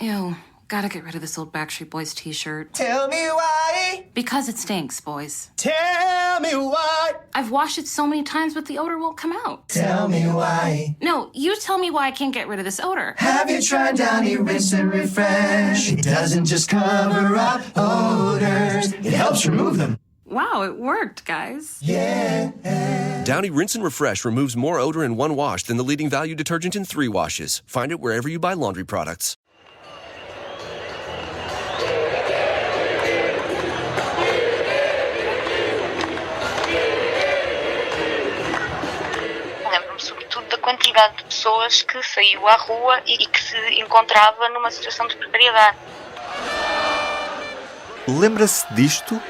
Ew, gotta get rid of this old Backstreet Boys t-shirt. Tell me why. Because it stinks, boys. Tell me why. I've washed it so many times, but the odor won't come out. Tell me why. No, you tell me why I can't get rid of this odor. Have you tried Downy Rinse and Refresh? It doesn't just cover up odors, it helps remove them. Wow, it worked, guys. Yeah. Downy Rinse and Refresh removes more odor in one wash than the leading value detergent in 3 washes. Find it wherever you buy laundry products. Lembro-me sobretudo da quantidade de pessoas que saiu à rua e que se encontrava numa situação de precariedade. Lembra-se disto?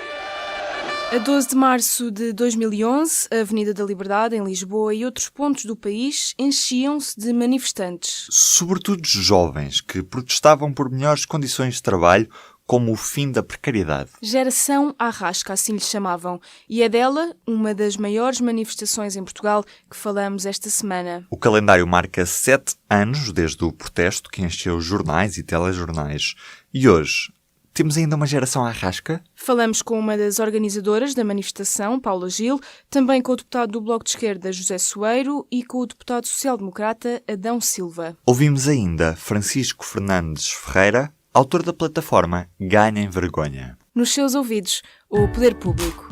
A 12 de março de 2011, a Avenida da Liberdade, em Lisboa, e outros pontos do país enchiam-se de manifestantes. Sobretudo jovens que protestavam por melhores condições de trabalho, como o fim da precariedade. Geração Arrasca, assim lhe chamavam. E é dela uma das maiores manifestações em Portugal que falamos esta semana. O calendário marca 7 anos desde o protesto que encheu jornais e telejornais. E hoje temos ainda uma geração Arrasca? Falamos com uma das organizadoras da manifestação, Paula Gil, também com o deputado do Bloco de Esquerda, José Soeiro, e com o deputado social-democrata, Adão Silva. Ouvimos ainda Francisco Fernandes Ferreira, autor da plataforma Ganhem Vergonha. Nos seus ouvidos, o poder público.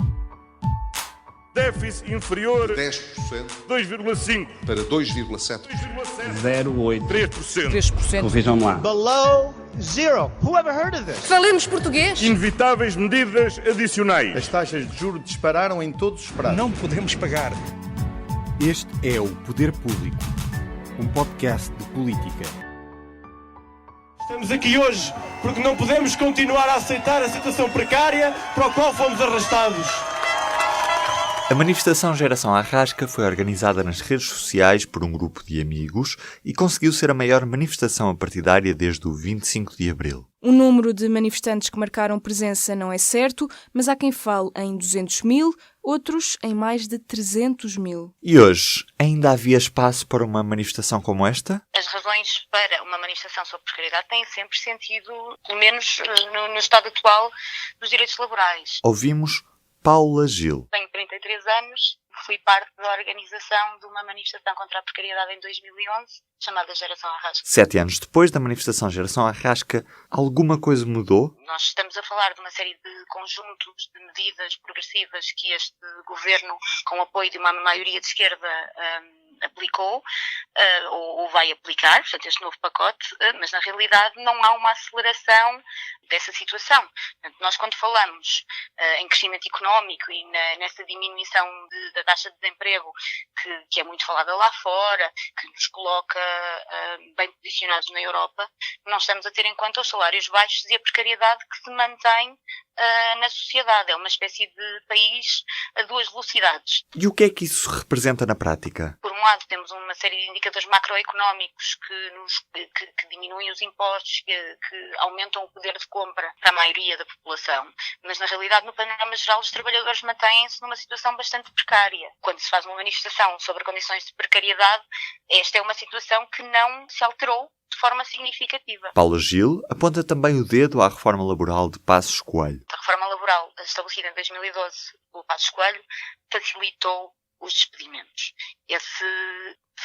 Déficit inferior 10%, 2,5%, para 2,7%. 0,8%, 3%. Vejam lá. Below zero. Who ever heard of this? Falemos português. Inevitáveis medidas adicionais. As taxas de juros dispararam em todos os prazos. Não podemos pagar. Este é o Poder Público, um podcast de política. Estamos aqui hoje porque não podemos continuar a aceitar a situação precária para a qual fomos arrastados. A manifestação Geração Arrasca foi organizada nas redes sociais por um grupo de amigos e conseguiu ser a maior manifestação partidária desde o 25 de abril. O número de manifestantes que marcaram presença não é certo, mas há quem fale em 200 mil, outros em mais de 300 mil. E hoje, ainda havia espaço para uma manifestação como esta? As razões para uma manifestação sobre precariedade têm sempre sentido, pelo menos no estado atual, dos direitos laborais. Ouvimos Paula Gil. Tenho 33 anos, fui parte da organização de uma manifestação contra a precariedade em 2011, chamada Geração Arrasca. 7 anos depois da manifestação Geração Arrasca, alguma coisa mudou? Nós estamos a falar de uma série de conjuntos de medidas progressivas que este governo, com o apoio de uma maioria de esquerda, aplicou ou vai aplicar, portanto, este novo pacote, mas na realidade não há uma aceleração dessa situação. Portanto, nós quando falamos em crescimento económico e nessa diminuição da taxa de desemprego que é muito falada lá fora, que nos coloca bem posicionados na Europa, não estamos a ter em conta os salários baixos e a precariedade que se mantém na sociedade. É uma espécie de país a 2 velocidades. E o que é que isso representa na prática? Por um lado, temos uma série de indicadores macroeconómicos que diminuem os impostos, que aumentam o poder de compra para a maioria da população, mas na realidade, no panorama geral, os trabalhadores mantêm-se numa situação bastante precária. Quando se faz uma manifestação sobre condições de precariedade, esta é uma situação que não se alterou de forma significativa. Paula Gil aponta também o dedo à reforma laboral de Passos Coelho. A reforma laboral estabelecida em 2012 pelo Passos Coelho facilitou os despedimentos. Esse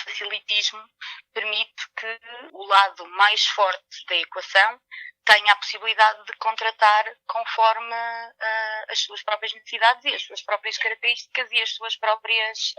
facilitismo permite que o lado mais forte da equação tenha a possibilidade de contratar conforme as suas próprias necessidades e as suas próprias características e as suas próprias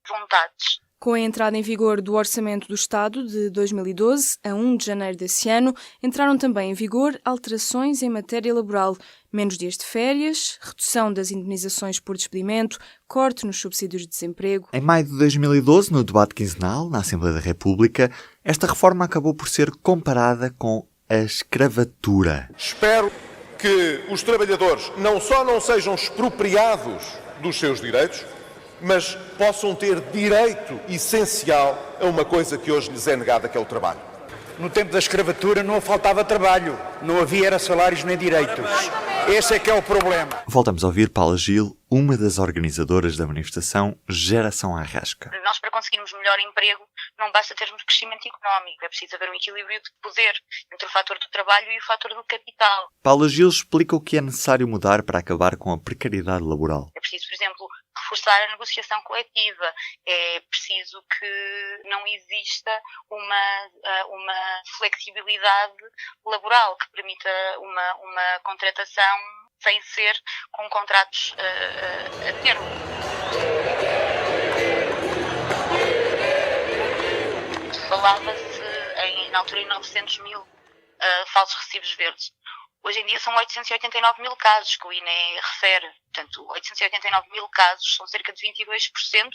vontades. Com a entrada em vigor do Orçamento do Estado de 2012, a 1 de janeiro desse ano, entraram também em vigor alterações em matéria laboral, menos dias de férias, redução das indemnizações por despedimento, corte nos subsídios de desemprego. Em maio de 2012, no debate quinzenal, na Assembleia da República, esta reforma acabou por ser comparada com a escravatura. Espero que os trabalhadores não só não sejam expropriados dos seus direitos, mas possam ter direito essencial a uma coisa que hoje lhes é negada, que é o trabalho. No tempo da escravatura não faltava trabalho, não havia era salários nem direitos. Esse é que é o problema. Voltamos a ouvir Paula Gil, uma das organizadoras da manifestação Geração Arrasca. Nós, para conseguirmos melhor emprego, não basta termos crescimento económico, é preciso haver um equilíbrio de poder entre o fator do trabalho e o fator do capital. Paula Gil explica o que é necessário mudar para acabar com a precariedade laboral. É preciso, por exemplo, reforçar a negociação coletiva. É preciso que não exista uma flexibilidade laboral que permita uma contratação sem ser com contratos a termo. Falava-se na altura em 900 mil falsos recibos verdes. Hoje em dia são 889 mil casos que o INE refere. Portanto, 889 mil casos são cerca de 22%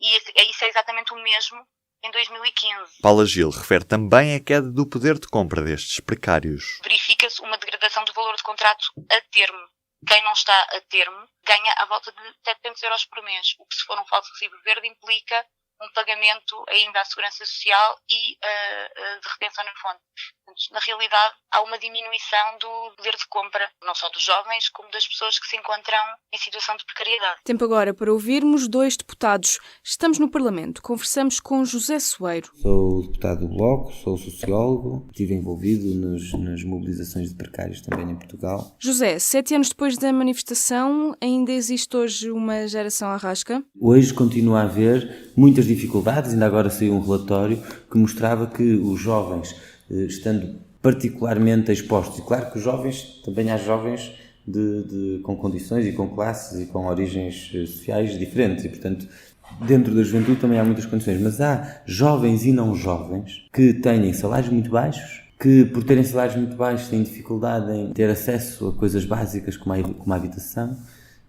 e isso é exatamente o mesmo em 2015. Paula Gil refere também a queda do poder de compra destes precários. Verifica-se uma degradação do valor de contrato a termo. Quem não está a termo ganha à volta de 700 euros por mês, o que, se for um falso recibo verde, implica um pagamento ainda à Segurança Social e de retenção na fonte. Portanto, na realidade, há uma diminuição do poder de compra, não só dos jovens, como das pessoas que se encontram em situação de precariedade. Tempo agora para ouvirmos 2 deputados. Estamos no Parlamento. Conversamos com José Soeiro. Sou deputado do Bloco, sou sociólogo, estive envolvido nas mobilizações de precários também em Portugal. José, 7 anos depois da manifestação, ainda existe hoje uma geração à rasca? Hoje continua a haver muitas dificuldades, ainda agora saiu um relatório que mostrava que os jovens, estando particularmente expostos, e claro que os jovens, também há jovens com condições e com classes e com origens sociais diferentes e, portanto, dentro da juventude também há muitas condições, mas há jovens e não jovens que têm salários muito baixos, que por terem salários muito baixos têm dificuldade em ter acesso a coisas básicas como a habitação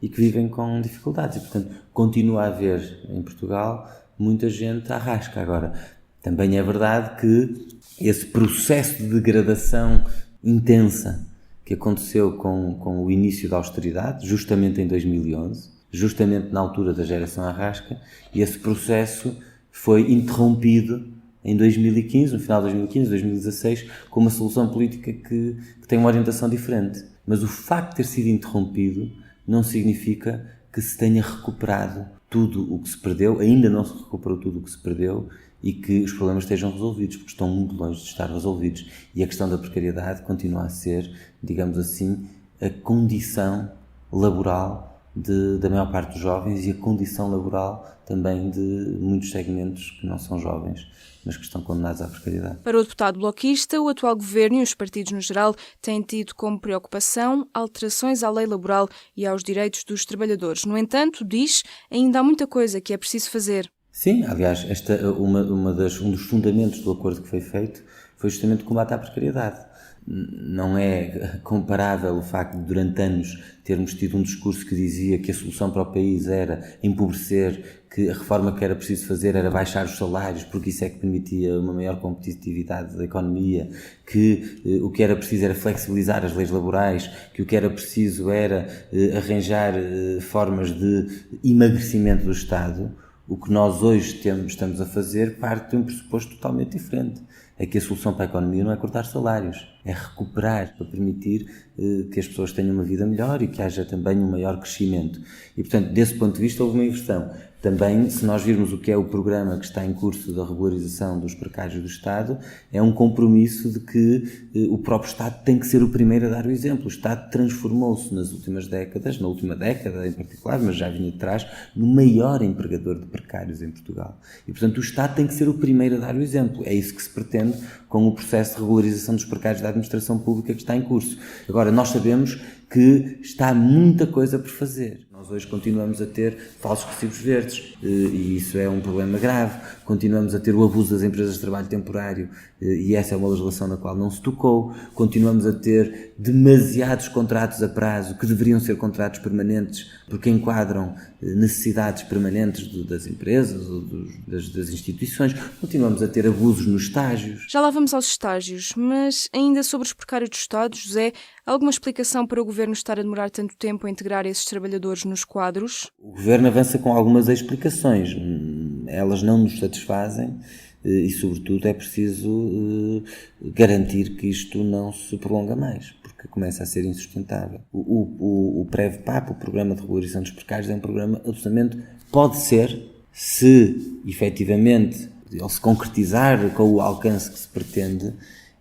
e que vivem com dificuldades e, portanto, continua a haver em Portugal muita gente à rasca. Agora, também é verdade que esse processo de degradação intensa que aconteceu com o início da austeridade, justamente em 2011, justamente na altura da geração à rasca, e esse processo foi interrompido em 2015, no final de 2015, 2016, com uma solução política que tem uma orientação diferente. Mas o facto de ter sido interrompido não significa que se tenha recuperado tudo o que se perdeu, ainda não se recuperou tudo o que se perdeu e que os problemas estejam resolvidos, porque estão muito longe de estar resolvidos. E a questão da precariedade continua a ser, digamos assim, a condição laboral da maior parte dos jovens e a condição laboral também de muitos segmentos que não são jovens, mas que estão condenados à precariedade. Para o deputado bloquista, o atual governo e os partidos no geral têm tido como preocupação alterações à lei laboral e aos direitos dos trabalhadores. No entanto, diz, ainda há muita coisa que é preciso fazer. Sim, aliás, um dos fundamentos do acordo que foi feito foi justamente o combate à precariedade. Não é comparável o facto de, durante anos, termos tido um discurso que dizia que a solução para o país era empobrecer, que a reforma que era preciso fazer era baixar os salários, porque isso é que permitia uma maior competitividade da economia, que o que era preciso era flexibilizar as leis laborais, que o que era preciso era arranjar formas de emagrecimento do Estado. O que nós hoje estamos a fazer parte de um pressuposto totalmente diferente. É que a solução para a economia não é cortar salários, é recuperar para permitir que as pessoas tenham uma vida melhor e que haja também um maior crescimento. E, portanto, desse ponto de vista, houve uma inversão. Também, se nós virmos o que é o programa que está em curso da regularização dos precários do Estado, é um compromisso de que o próprio Estado tem que ser o primeiro a dar o exemplo. O Estado transformou-se nas últimas décadas, na última década em particular, mas já vinha de trás, no maior empregador de precários em Portugal. E, portanto, o Estado tem que ser o primeiro a dar o exemplo. É isso que se pretende com o processo de regularização dos precários da administração pública que está em curso. Agora, nós sabemos que está muita coisa por fazer. Nós hoje continuamos a ter falsos recibos verdes e isso é um problema grave. Continuamos a ter o abuso das empresas de trabalho temporário e essa é uma legislação na qual não se tocou. Continuamos a ter demasiados contratos a prazo que deveriam ser contratos permanentes porque enquadram necessidades permanentes das empresas ou das instituições. Continuamos a ter abusos nos estágios. Já lá vamos aos estágios, mas ainda sobre os precários do Estado, José, alguma explicação para o Governo estar a demorar tanto tempo a integrar esses trabalhadores nos quadros? O Governo avança com algumas explicações. Elas não nos satisfazem e, sobretudo, é preciso garantir que isto não se prolonga mais, porque começa a ser insustentável. O PREV-PAP, o Programa de Regularização dos Precários, é um programa absolutamente... Pode ser, se efetivamente ele se concretizar com o alcance que se pretende,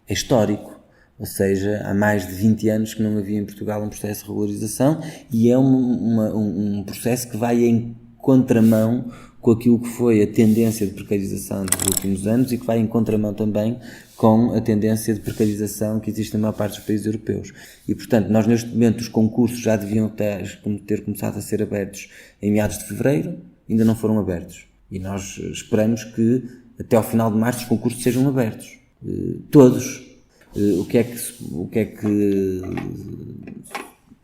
é histórico. Ou seja, há mais de 20 anos que não havia em Portugal um processo de regularização e é um processo que vai em contramão com aquilo que foi a tendência de precarização dos últimos anos e que vai em contramão também com a tendência de precarização que existe na maior parte dos países europeus. E, portanto, nós neste momento os concursos já deviam ter começado a ser abertos em meados de fevereiro, ainda não foram abertos. E nós esperamos que até ao final de março os concursos sejam abertos. Todos. O que é que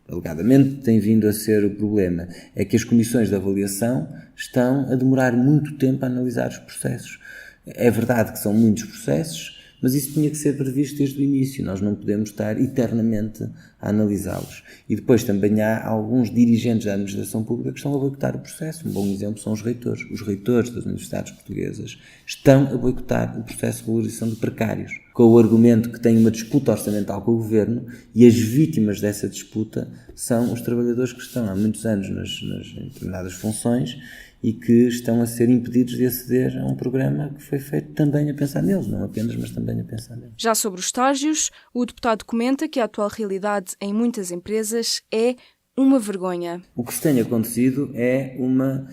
alegadamente tem vindo a ser o problema? É que as comissões de avaliação estão a demorar muito tempo a analisar os processos. É verdade que são muitos processos, mas isso tinha que ser previsto desde o início. Nós não podemos estar eternamente a analisá-los. E depois também há alguns dirigentes da administração pública que estão a boicotar o processo. Um bom exemplo são os reitores. Os reitores das universidades portuguesas estão a boicotar o processo de valorização de precários, com o argumento que tem uma disputa orçamental com o governo e as vítimas dessa disputa são os trabalhadores que estão há muitos anos em determinadas funções e que estão a ser impedidos de aceder a um programa que foi feito também a pensar neles, não apenas, mas também a pensar neles. Já sobre os estágios, o deputado comenta que a atual realidade em muitas empresas é uma vergonha. O que se tem acontecido é uma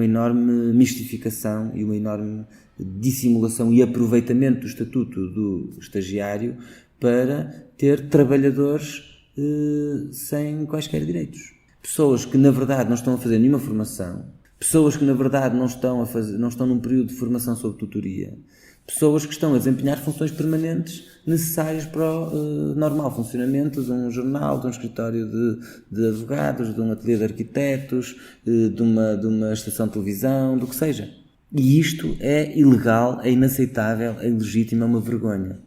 enorme mistificação e uma enorme dissimulação e aproveitamento do estatuto do estagiário para ter trabalhadores sem quaisquer direitos. Pessoas que na verdade não estão a fazer nenhuma formação, pessoas que na verdade não estão num período de formação sob tutoria, pessoas que estão a desempenhar funções permanentes necessárias para o normal funcionamento de um jornal, de um escritório de advogados, de um ateliê de arquitetos, de uma estação de televisão, do que seja. E isto é ilegal, é inaceitável, é ilegítimo, é uma vergonha.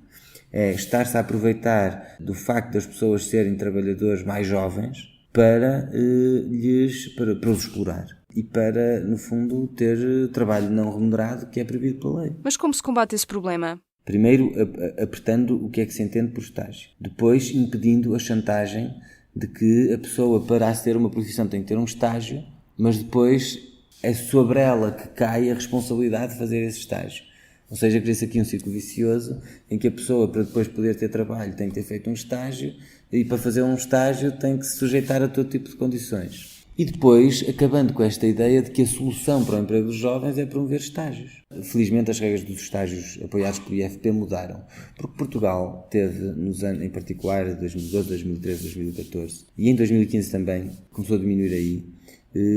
É estar-se a aproveitar do facto das pessoas serem trabalhadores mais jovens para os explorar e para, no fundo, ter trabalho não remunerado que é proibido pela lei. Mas como se combate esse problema? Primeiro, apertando o que é que se entende por estágio. Depois, impedindo a chantagem de que a pessoa, para aceder a uma profissão, tem que ter um estágio, mas depois é sobre ela que cai a responsabilidade de fazer esse estágio. Ou seja, cria-se aqui um ciclo vicioso em que a pessoa, para depois poder ter trabalho, tem que ter feito um estágio e para fazer um estágio tem que se sujeitar a todo tipo de condições. E depois, acabando com esta ideia de que a solução para o emprego dos jovens é promover estágios. Felizmente, as regras dos estágios apoiados pelo IFP mudaram, porque Portugal teve, nos anos, em particular 2012, 2013, 2014, e em 2015 também, começou a diminuir aí.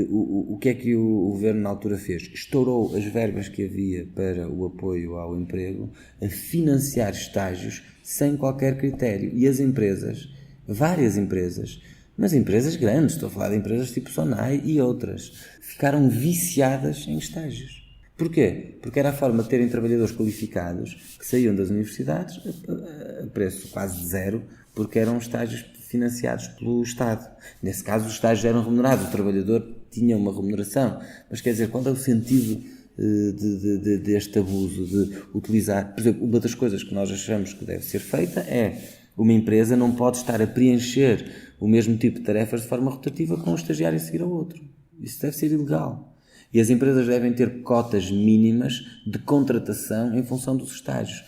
O que é que o governo na altura fez? Estourou as verbas que havia para o apoio ao emprego a financiar estágios sem qualquer critério. E as empresas, várias empresas, mas empresas grandes, estou a falar de empresas tipo Sonai e outras, ficaram viciadas em estágios. Porquê? Porque era a forma de terem trabalhadores qualificados que saíam das universidades a preço quase zero, porque eram estágios financiados pelo Estado. Nesse caso, os estágios eram remunerados, o trabalhador tinha uma remuneração. Mas quer dizer, qual é o sentido deste abuso de utilizar? Por exemplo, uma das coisas que nós achamos que deve ser feita é uma empresa não pode estar a preencher o mesmo tipo de tarefas de forma rotativa com um estagiário a seguir ao outro. Isso deve ser ilegal. E as empresas devem ter cotas mínimas de contratação em função dos estágios.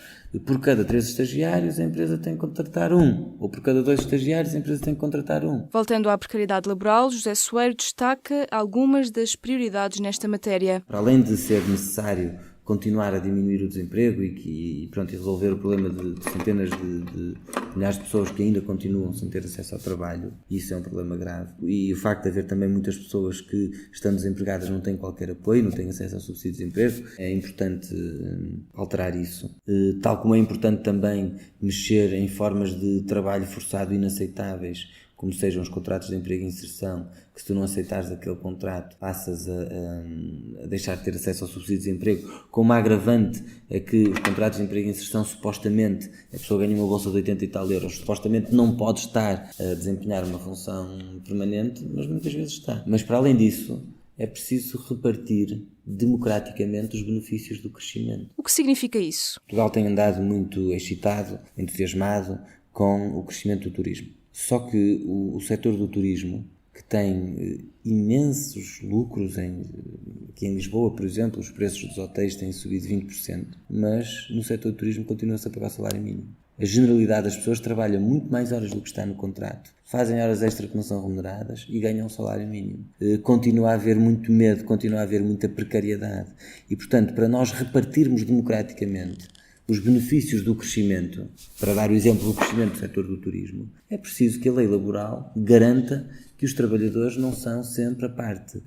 Por cada 3 estagiários, a empresa tem que contratar um. Ou por cada 2 estagiários, a empresa tem que contratar um. Voltando à precariedade laboral, José Soeiro destaca algumas das prioridades nesta matéria. Para além de ser necessário continuar a diminuir o desemprego e resolver o problema de centenas de milhares de pessoas que ainda continuam sem ter acesso ao trabalho, isso é um problema grave. E o facto de haver também muitas pessoas que, estando desempregadas, não têm qualquer apoio, não têm acesso ao subsídio de desemprego, é importante alterar isso. Tal como é importante também mexer em formas de trabalho forçado inaceitáveis, como sejam os contratos de emprego e inserção, que se tu não aceitares aquele contrato, passas a deixar de ter acesso ao subsídio de desemprego, com uma agravante é que os contratos de emprego e inserção, supostamente, a pessoa ganha uma bolsa de 80 e tal euros, supostamente não pode estar a desempenhar uma função permanente, mas muitas vezes está. Mas para além disso, é preciso repartir democraticamente os benefícios do crescimento. O que significa isso? Portugal tem andado muito excitado, entusiasmado com o crescimento do turismo. Só que o setor do turismo, que tem imensos lucros. Aqui em Lisboa, por exemplo, os preços dos hotéis têm subido 20%, mas no setor do turismo continua-se a pagar o salário mínimo. A generalidade das pessoas trabalha muito mais horas do que está no contrato, fazem horas extra que não são remuneradas e ganham um salário mínimo. Continua a haver muito medo, continua a haver muita precariedade e, portanto, para nós repartirmos democraticamente os benefícios do crescimento, para dar o exemplo do crescimento do setor do turismo, é preciso que a lei laboral garanta que os trabalhadores não são sempre a parte,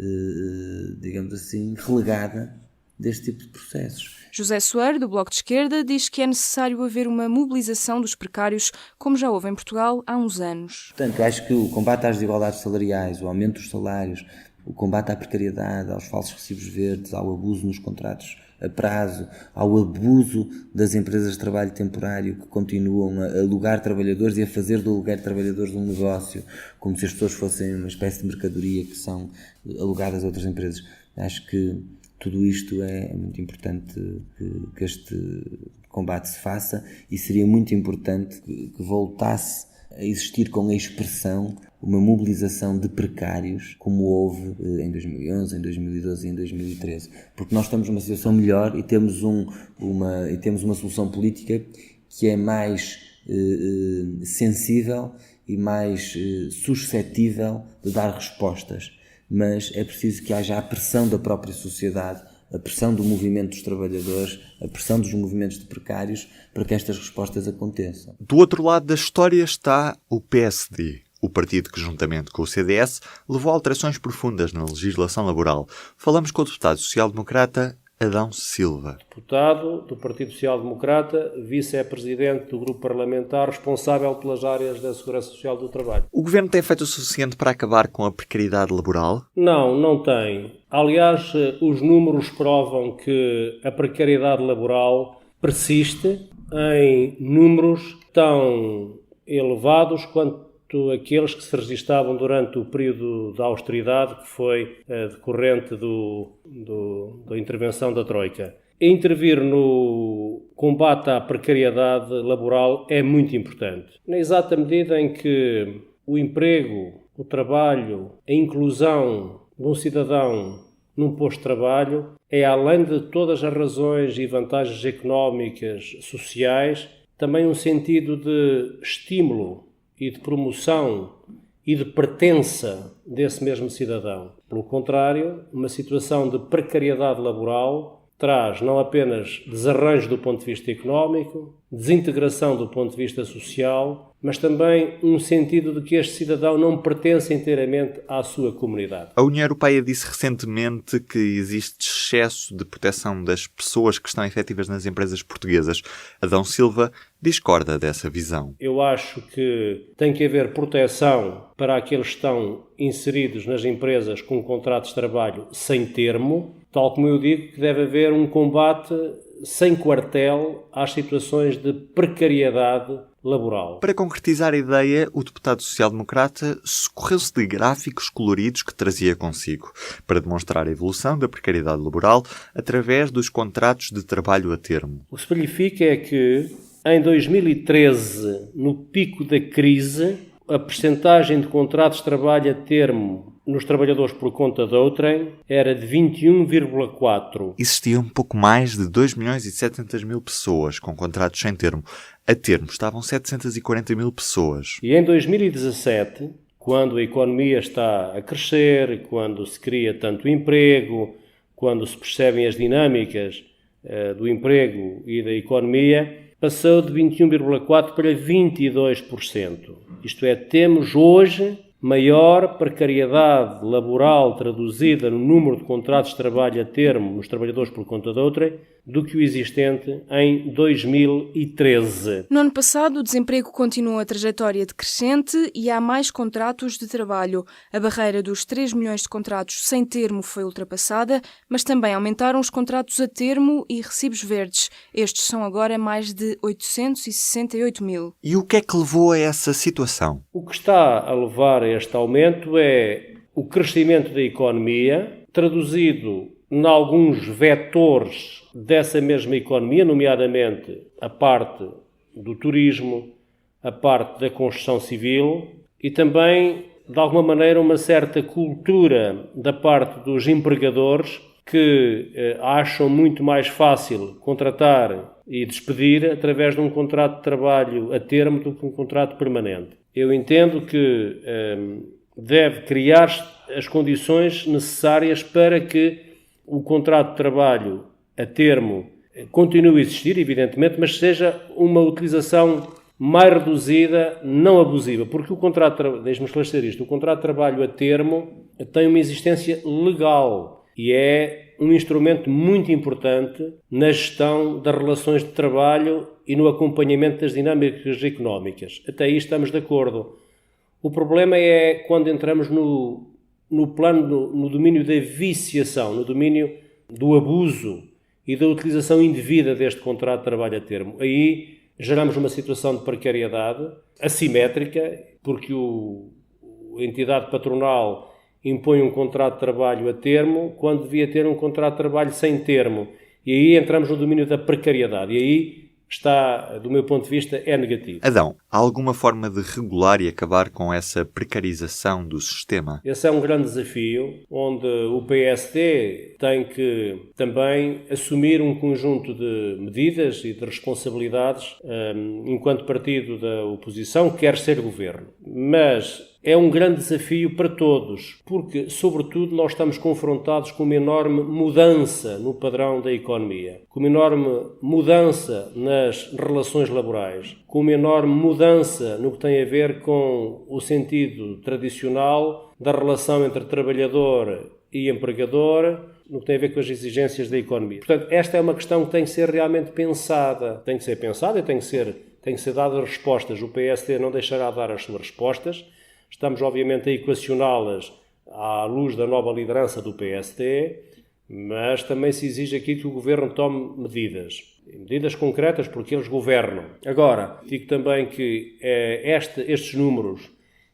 digamos assim, relegada deste tipo de processos. José Soeiro, do Bloco de Esquerda, diz que é necessário haver uma mobilização dos precários, como já houve em Portugal há uns anos. Portanto, acho que o combate às desigualdades salariais, o aumento dos salários, o combate à precariedade, aos falsos recibos verdes, ao abuso nos contratos a prazo, ao abuso das empresas de trabalho temporário que continuam a alugar trabalhadores e a fazer do aluguer de trabalhadores um negócio, como se as pessoas fossem uma espécie de mercadoria que são alugadas a outras empresas. Acho que tudo isto é muito importante que este combate se faça e seria muito importante que voltasse a existir com a expressão uma mobilização de precários como houve em 2011, em 2012 e em 2013. Porque nós estamos numa situação melhor e temos uma solução política que é mais sensível e mais suscetível de dar respostas. Mas é preciso que haja a pressão da própria sociedade, a pressão do movimento dos trabalhadores, a pressão dos movimentos de precários para que estas respostas aconteçam. Do outro lado da história está o PSD, o partido que, juntamente com o CDS, levou a alterações profundas na legislação laboral. Falamos com o deputado social-democrata Adão Silva. Deputado do Partido Social Democrata, vice-presidente do grupo parlamentar responsável pelas áreas da Segurança Social do Trabalho. O Governo tem feito o suficiente para acabar com a precariedade laboral? Não tem. Aliás, os números provam que a precariedade laboral persiste em números tão elevados quanto aqueles que se registavam durante o período da austeridade que foi decorrente da intervenção da Troika. Intervir no combate à precariedade laboral é muito importante, na exata medida em que o emprego, o trabalho, a inclusão de um cidadão num posto de trabalho é, além de todas as razões e vantagens económicas, sociais, também um sentido de estímulo e de promoção e de pertença desse mesmo cidadão. Pelo contrário, uma situação de precariedade laboral traz não apenas desarranjo do ponto de vista económico, desintegração do ponto de vista social, mas também um sentido de que este cidadão não pertence inteiramente à sua comunidade. A União Europeia disse recentemente que existe excesso de proteção das pessoas que estão efetivas nas empresas portuguesas. Adão Silva discorda dessa visão. Eu acho que tem que haver proteção para aqueles que estão inseridos nas empresas com contratos de trabalho sem termo, tal como eu digo que deve haver um combate sem quartel às situações de precariedade laboral. Para concretizar a ideia, o deputado social-democrata socorreu-se de gráficos coloridos que trazia consigo, para demonstrar a evolução da precariedade laboral através dos contratos de trabalho a termo. O que se verifica é que, em 2013, no pico da crise, a percentagem de contratos de trabalho a termo nos trabalhadores por conta de outrem era de 21,4%. Existiam um pouco mais de 2.700.000 pessoas com contratos sem termo. A termo estavam 740.000 pessoas. E em 2017, quando a economia está a crescer, quando se cria tanto emprego, quando se percebem as dinâmicas do emprego e da economia, passou de 21,4% para 22%. Isto é, temos hoje maior precariedade laboral traduzida no número de contratos de trabalho a termo nos trabalhadores por conta de outrem do que o existente em 2013. No ano passado, o desemprego continua a trajetória decrescente e há mais contratos de trabalho. A barreira dos 3 milhões de contratos sem termo foi ultrapassada, mas também aumentaram os contratos a termo e recibos verdes. Estes são agora mais de 868 mil. E o que é que levou a essa situação? O que está a levar a este aumento é o crescimento da economia, traduzido em alguns vetores dessa mesma economia, nomeadamente a parte do turismo, a parte da construção civil e também de alguma maneira, uma certa cultura da parte dos empregadores que acham muito mais fácil contratar e despedir através de um contrato de trabalho a termo do que um contrato permanente. Eu entendo que deve criar as condições necessárias para que o contrato de trabalho a termo continue a existir, evidentemente, mas seja uma utilização mais reduzida, não abusiva, porque o contrato, deixe-me esclarecer isto, o contrato de trabalho a termo tem uma existência legal e é um instrumento muito importante na gestão das relações de trabalho e no acompanhamento das dinâmicas económicas. Até aí estamos de acordo. O problema é quando entramos no plano, no domínio da viciação, no domínio do abuso e da utilização indevida deste contrato de trabalho a termo. Aí geramos uma situação de precariedade assimétrica, porque a entidade patronal impõe um contrato de trabalho a termo quando devia ter um contrato de trabalho sem termo. E aí entramos no domínio da precariedade. E aí está, do meu ponto de vista, é negativo. Adão, há alguma forma de regular e acabar com essa precarização do sistema? Esse é um grande desafio, onde o PSD tem que também assumir um conjunto de medidas e de responsabilidades enquanto partido da oposição, quer ser governo. Mas é um grande desafio para todos, porque, sobretudo, nós estamos confrontados com uma enorme mudança no padrão da economia, com uma enorme mudança nas relações laborais, com uma enorme mudança no que tem a ver com o sentido tradicional da relação entre trabalhador e empregador, no que tem a ver com as exigências da economia. Portanto, esta é uma questão que tem que ser realmente pensada. Tem que ser pensada e tem que ser dadas respostas. O PSD não deixará de dar as suas respostas. Estamos, obviamente, a equacioná-las à luz da nova liderança do PSD, mas também se exige aqui que o Governo tome medidas concretas, porque eles governam. Agora, digo também que estes números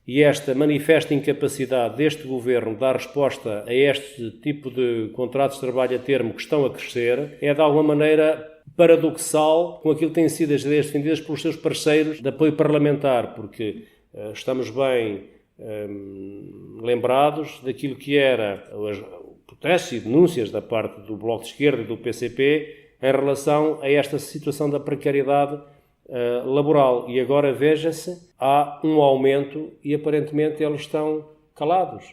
e esta manifesta incapacidade deste Governo de dar resposta a este tipo de contratos de trabalho a termo que estão a crescer é, de alguma maneira, paradoxal com aquilo que têm sido as ideias defendidas pelos seus parceiros de apoio parlamentar, porque estamos bem lembrados daquilo que era o protesto e denúncias da parte do Bloco de Esquerda e do PCP em relação a esta situação da precariedade laboral. E agora, veja-se, há um aumento e aparentemente eles estão calados,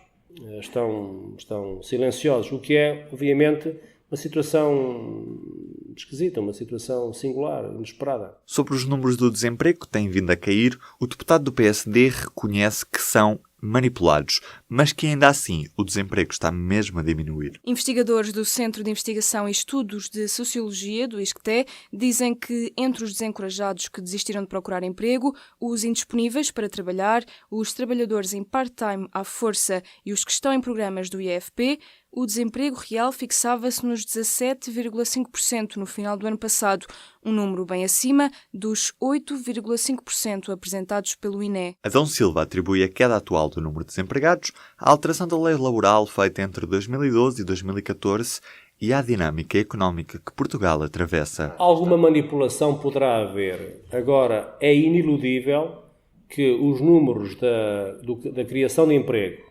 estão silenciosos, o que é, obviamente, uma situação esquisita, uma situação singular, inesperada. Sobre os números do desemprego que têm vindo a cair, o deputado do PSD reconhece que são manipulados, mas que ainda assim o desemprego está mesmo a diminuir. Investigadores do Centro de Investigação e Estudos de Sociologia, do ISCTE, dizem que entre os desencorajados que desistiram de procurar emprego, os indisponíveis para trabalhar, os trabalhadores em part-time à força e os que estão em programas do IFP, o desemprego real fixava-se nos 17,5% no final do ano passado, um número bem acima dos 8,5% apresentados pelo INE. Adão Silva atribui a queda atual do número de desempregados à alteração da lei laboral feita entre 2012 e 2014 e à dinâmica económica que Portugal atravessa. Alguma manipulação poderá haver. Agora, é iniludível que os números da criação de emprego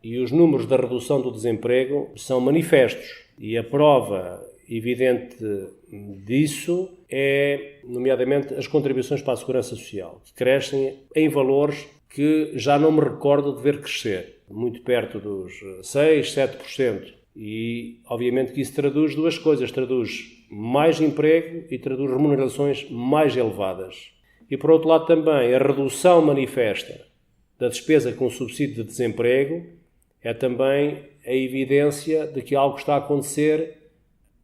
e os números da redução do desemprego são manifestos. E a prova evidente disso é, nomeadamente, as contribuições para a Segurança Social, que crescem em valores que já não me recordo de ver crescer, muito perto dos 6%, 7%. E, obviamente, que isso traduz duas coisas. Traduz mais emprego e traduz remunerações mais elevadas. E, por outro lado, também a redução manifesta da despesa com subsídio de desemprego é também a evidência de que algo está a acontecer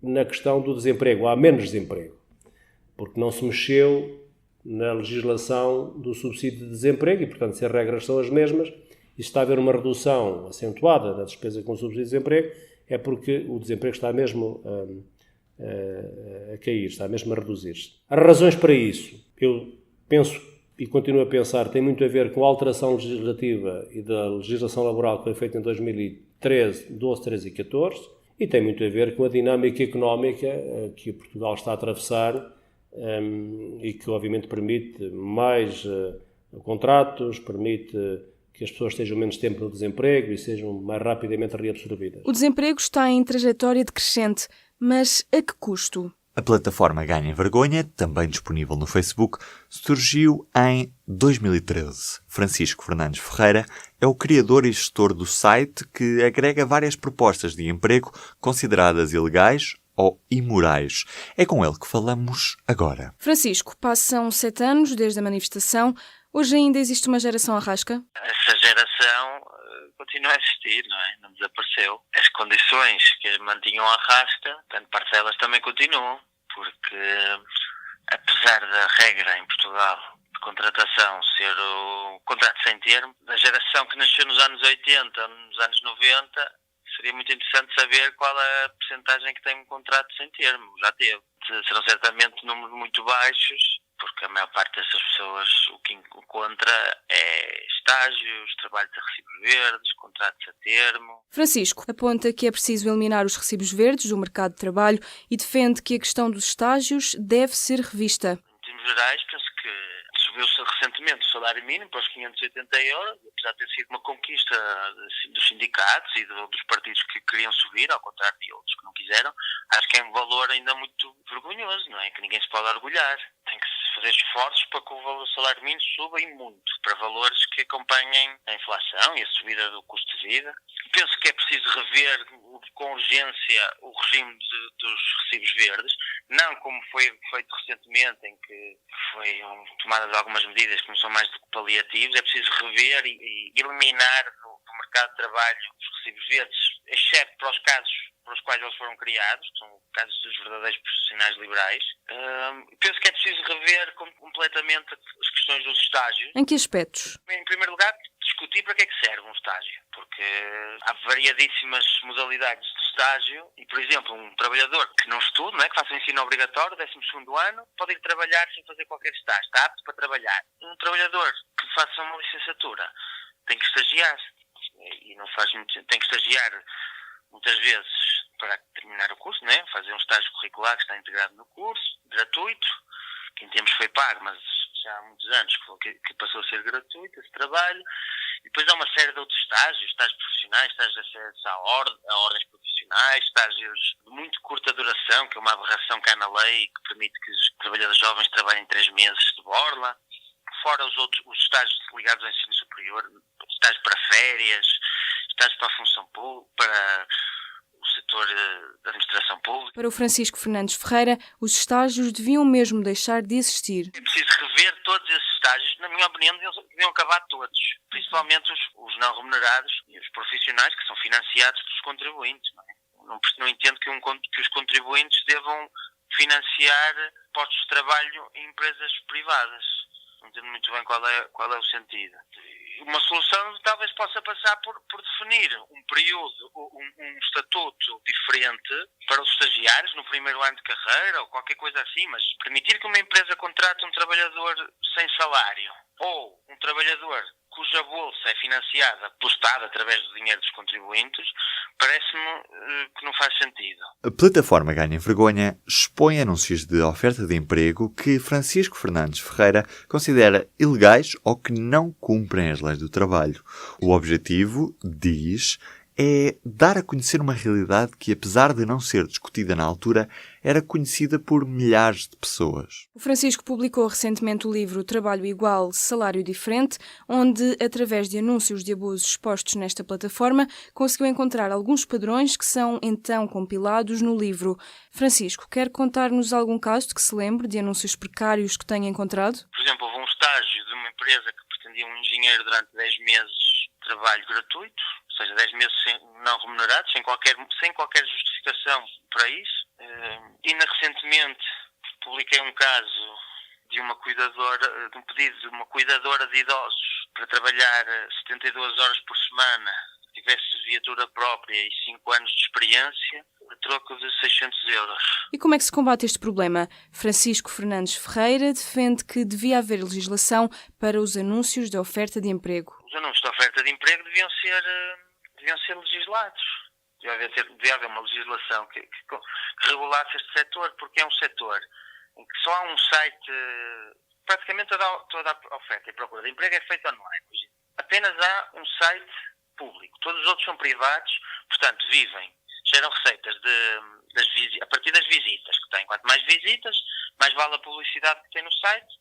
na questão do desemprego. Há menos desemprego, porque não se mexeu na legislação do subsídio de desemprego e, portanto, se as regras são as mesmas e está a haver uma redução acentuada da despesa com subsídio de desemprego, é porque o desemprego está mesmo a cair, está mesmo a reduzir-se. As razões para isso, eu penso e continuo a pensar, tem muito a ver com a alteração legislativa e da legislação laboral que foi feita em 2013, 12, 13 e 14, e tem muito a ver com a dinâmica económica que Portugal está a atravessar e que, obviamente, permite mais contratos, permite que as pessoas estejam menos tempo no desemprego e sejam mais rapidamente reabsorvidas. O desemprego está em trajetória decrescente, mas a que custo? A plataforma Ganhem Vergonha, também disponível no Facebook, surgiu em 2013. Francisco Fernandes Ferreira é o criador e gestor do site que agrega várias propostas de emprego consideradas ilegais ou imorais. É com ele que falamos agora. Francisco, passam 7 anos desde a manifestação. Hoje ainda existe uma geração arrasca? Essa geração continua a existir, não é? Não desapareceu. As condições que mantinham a rasca, tanto parcelas também continuam, porque apesar da regra em Portugal de contratação ser o contrato sem termo, da geração que nasceu nos anos 80, nos anos 90, seria muito interessante saber qual é a percentagem que tem um contrato sem termo. Já teve. Serão certamente números muito baixos, porque a maior parte dessas pessoas o que encontra é estágios, trabalhos a recibos verdes, contratos a termo. Francisco aponta que é preciso eliminar os recibos verdes do mercado de trabalho e defende que a questão dos estágios deve ser revista. Em termos gerais, penso que subiu-se recentemente o salário mínimo para os 580 euros, apesar de ter sido uma conquista dos sindicatos e dos partidos que queriam subir, ao contrário de outros que não quiseram. Acho que é um valor ainda muito vergonhoso, não é? Que ninguém se pode orgulhar. Tem que se fazer esforços para que o salário mínimo suba e muito, para valores que acompanhem a inflação e a subida do custo de vida. Penso que é preciso rever com urgência o regime dos recibos verdes, não como foi feito recentemente, em que foram tomadas algumas medidas que não são mais do que paliativos. É preciso rever e eliminar do mercado de trabalho os recibos verdes, exceto para os casos para os quais eles foram criados, que são casos dos verdadeiros profissionais liberais. Penso que é preciso rever completamente as questões dos estágios. Em que aspectos? Em primeiro lugar, discutir para que é que serve um estágio, porque há variadíssimas modalidades de estágio e, por exemplo, um trabalhador que não estude, não é, que faça o ensino obrigatório, 12º ano, pode ir trabalhar sem fazer qualquer estágio, está apto para trabalhar. Um trabalhador que faça uma licenciatura tem que estagiar e não faz muito, tem que estagiar muitas vezes para terminar o curso, né? Fazer um estágio curricular que está integrado no curso, gratuito, que em tempos foi pago, mas já há muitos anos que passou a ser gratuito esse trabalho. E depois há uma série de outros estágios profissionais, estágios acessos a ordens profissionais, estágios de muito curta duração, que é uma aberração que há na lei que permite que os trabalhadores jovens trabalhem 3 meses de borla. Fora os estágios ligados ao ensino superior, estágios para férias, estágios para a função pública, para o setor da administração pública. Para o Francisco Fernandes Ferreira, os estágios deviam mesmo deixar de existir. É preciso rever todos esses estágios. Na minha opinião, deviam acabar todos, principalmente os não remunerados e os profissionais que são financiados pelos contribuintes. Não entendo que os contribuintes devam financiar postos de trabalho em empresas privadas. Não entendo muito bem qual é o sentido. Uma solução talvez possa passar por definir um período, um estatuto diferente para os estagiários no primeiro ano de carreira ou qualquer coisa assim, mas permitir que uma empresa contrate um trabalhador sem salário ou um trabalhador cuja bolsa é financiada pelo Estado através do dinheiro dos contribuintes, parece-me que não faz sentido. A plataforma Ganhem Vergonha expõe anúncios de oferta de emprego que Francisco Fernandes Ferreira considera ilegais ou que não cumprem as leis do trabalho. O objetivo, diz, é dar a conhecer uma realidade que, apesar de não ser discutida na altura, era conhecida por milhares de pessoas. O Francisco publicou recentemente o livro Trabalho Igual, Salário Diferente, onde, através de anúncios de abusos expostos nesta plataforma, conseguiu encontrar alguns padrões que são então compilados no livro. Francisco, quer contar-nos algum caso de que se lembre de anúncios precários que tenha encontrado? Por exemplo, houve um estágio de uma empresa que pretendia um engenheiro durante 10 meses de trabalho gratuito, ou seja, 10 meses não remunerados, sem qualquer justificação para isso. E recentemente publiquei um caso de um pedido de uma cuidadora de idosos para trabalhar 72 horas por semana, que tivesse viatura própria e 5 anos de experiência, a troco de 600 euros. E como é que se combate este problema? Francisco Fernandes Ferreira defende que devia haver legislação para os anúncios de oferta de emprego. Os anúncios de oferta de emprego deviam ser legislados. Devia haver uma legislação que regulasse este setor, porque é um setor em que só há um site, praticamente toda a oferta e procura de emprego é feita online. apenas há um site público. Todos os outros são privados, portanto, geram receitas a partir das visitas que têm. Quanto mais visitas, mais vale a publicidade que tem no site.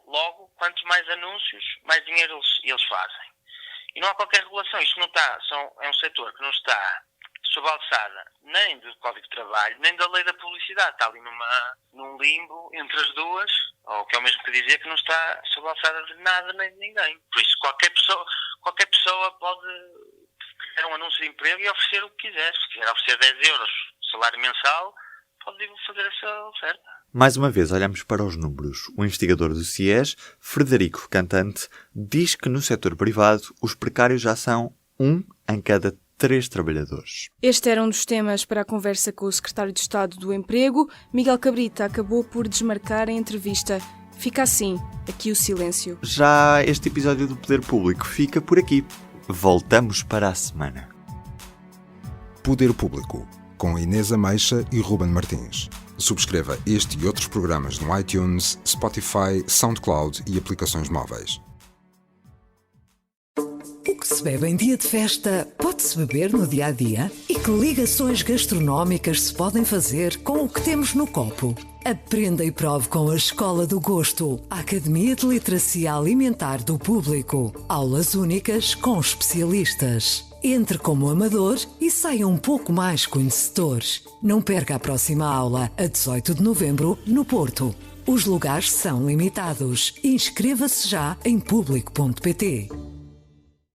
Logo, quanto mais anúncios, mais dinheiro eles fazem. E não há qualquer regulação. Isto não está, é um setor que não está sob a alçada nem do Código de Trabalho, nem da lei da publicidade. Está ali num limbo entre as duas, ou que é o mesmo que dizer que não está sob a alçada de nada nem de ninguém. Por isso, qualquer pessoa pode criar um anúncio de emprego e oferecer o que quiser. Se quiser oferecer 10 euros salário mensal, pode fazer essa oferta. Mais uma vez, olhamos para os números. O investigador do CIES, Frederico Cantante, diz que no setor privado os precários já são 1 em cada 3 trabalhadores. Este era um dos temas para a conversa com o secretário de Estado do Emprego. Miguel Cabrita acabou por desmarcar a entrevista. Fica assim, aqui o silêncio. Já este episódio do Poder Público fica por aqui. Voltamos para a semana. Poder Público, com Inês Ameixa e Ruben Martins. Subscreva este e outros programas no iTunes, Spotify, SoundCloud e aplicações móveis. O que se bebe em dia de festa pode-se beber no dia-a-dia? E que ligações gastronómicas se podem fazer com o que temos no copo? Aprenda e prove com a Escola do Gosto, a Academia de Literacia Alimentar do Público. Aulas únicas com especialistas. Entre como amador e saia um pouco mais conhecedores. Não perca a próxima aula, a 18 de novembro, no Porto. Os lugares são limitados. Inscreva-se já em público.pt.